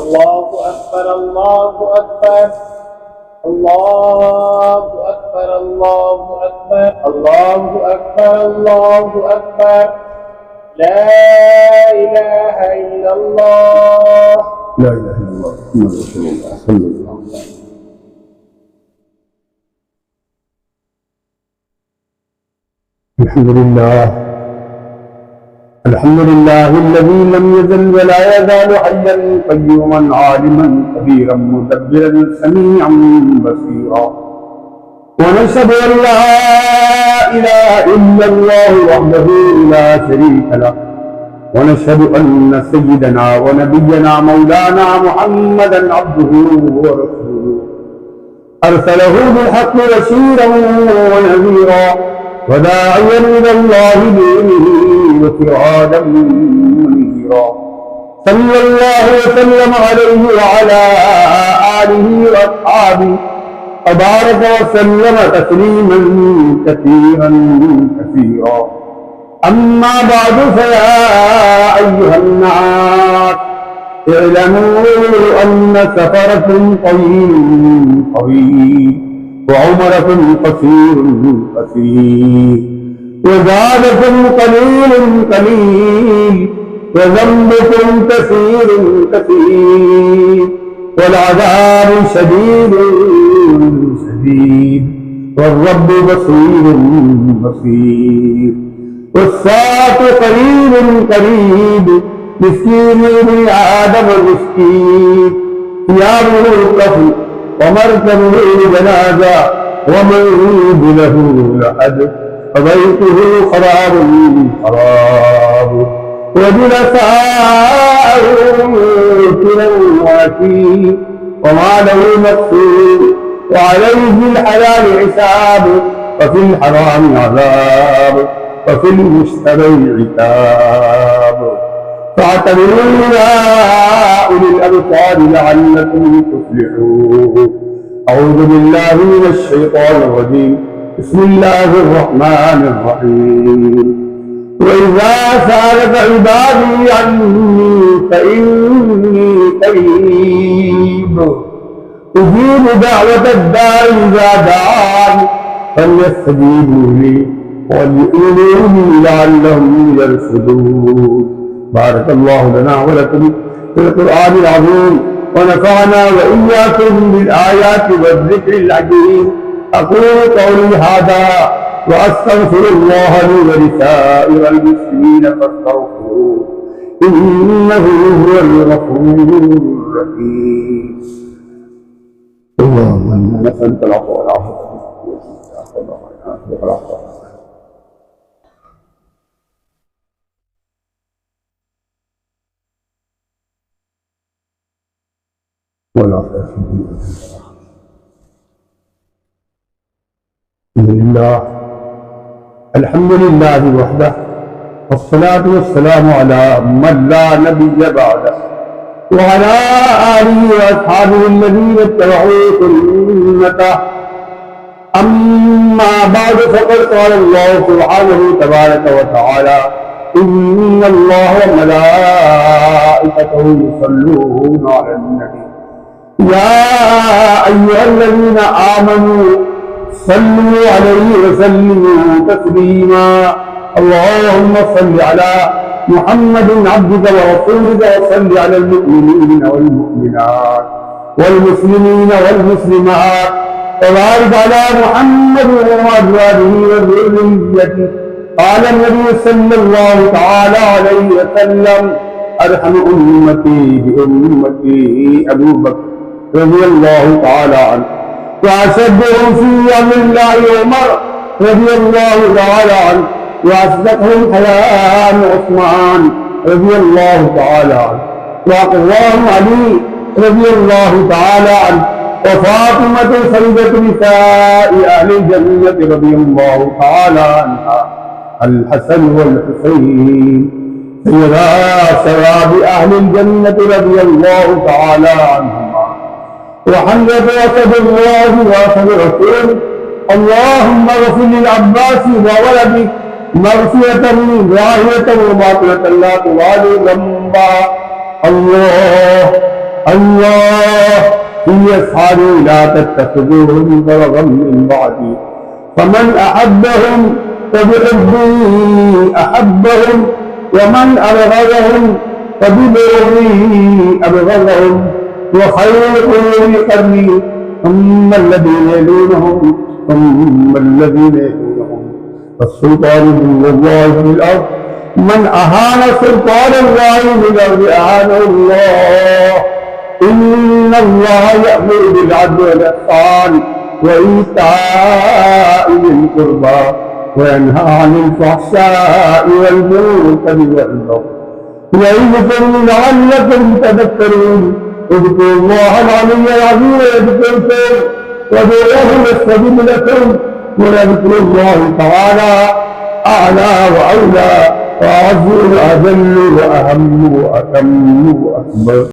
الله أكبر الله أكبر الله أكبر الله أكبر الله أكبر الله أكبر لا إله إلا الله لا إله إلا الله محمد رسول الله صلى الله عليه وسلم. الحمد لله الذي لم يزل ولا يزال حيا قيوما عالما كبيرا مدبرا سميعا بصيرا. ونشهد ان لا اله الا الله وحده لا شريك له، ونشهد ان سيدنا ونبينا مولانا محمدا عبده ورسوله ارسله بالحق بشيرا ونذيرا وداعيا الى الله باذنه وسراجا منيرا. صلى الله وسلم عليه وعلى اله واصحابه وبارك وسلم تسليما كثيرا كثيرا. اما بعد فيا ايها الناس اعلموا ان سفركم طويل وعمركم قصير وزادكم قليل وذنبكم كثير والعذاب شديد والرب بصير والساعة قريب مسكين ابن آدم مسكين ثيابه الكفن ومركبه جنازة ومنزله لحد وبيته خراب وجلساءه موكلا وكيل وماله مقصود وعليه الحلال حساب وفي الحرام عذاب وفي المشتبه عتاب. فاعتبروا يا أولي الأبصار لعلكم تفلحون. أعوذ بالله من الشيطان الرجيم. بسم الله الرحمن الرحيم. وإذا سألك عبادي عني فإني قريب أجيب دعوة الداعي إذا دعان فليستجيبوا لي وليؤمنوا بي لعلهم يرشدون. بارك الله لنا ولكم في القرآن العظيم ونفعنا وإياكم بالآيات والذكر الحكيم. أقول قولي هذا وأستغفر الله لي ولسائر المسلمين فاستغفروه إنه هو الغفور الرحيم. اللهم إنا نسألك العفو والعافية الحمد لله وحده والصلاة والسلام على من لا نبي بعده وعلى آله وأصحابه الذين اتبعوا سنته. أما بعد فقد قال الله سبحانه تبارك وتعالى إن الله وملائكته يصلون على النبي يا أيها الذين آمنوا صلوا عليه وسلموا تسليما. اللهم صل على محمد عبدك ورسولك وصل على المؤمنين والمؤمنات والمسلمين والمسلمات وبارك على محمد وأزواجه وذريته. قال النبي صلى الله تعالى عليه وسلم أرحم أمتي بأمتي أبو بكر رضي الله تعالى عنه وأشدهم في أمر الله عمر رضي الله تعالى عنه وأصدقهم حياء عثمان رضي الله تعالى عنه وأقوام علي رضي الله تعالى عنه وفاطمة سيدة نساء أهل الجنة رضي الله تعالى عنها الحسن والحسين سيدا شباب أهل الجنة رضي الله تعالى عنهما وحمد أسد الله وأسد رسوله. اللهم اغفر للعباس وولده مغفرة ظاهرة وباطنة لا تغادر ذنبا. الله الله في أصحابي لا تتخذوهم غرضا من بعدي فمن أحبهم فبحبي أحبهم ومن أبغضهم فببغضي أبغضهم وخير القرون قرني ثم الذين يلونهم ثم الذين يلونهم فالسلطان من الله في الأرض من أهان سلطان الله في الأرض أهانه الله إن الله يأمر بالعدل والإحسان وإيتاء ذي القربى وينهى عن الفحشاء والمنكر والبغي يعظكم لعلكم تذكرون اذكروا الله العلي العظيم يذكركم وادعوه يستجب لكم ولذكر الله تعالى أعلى وأولى وأعز وأجل وأهم وأتم وأكبر.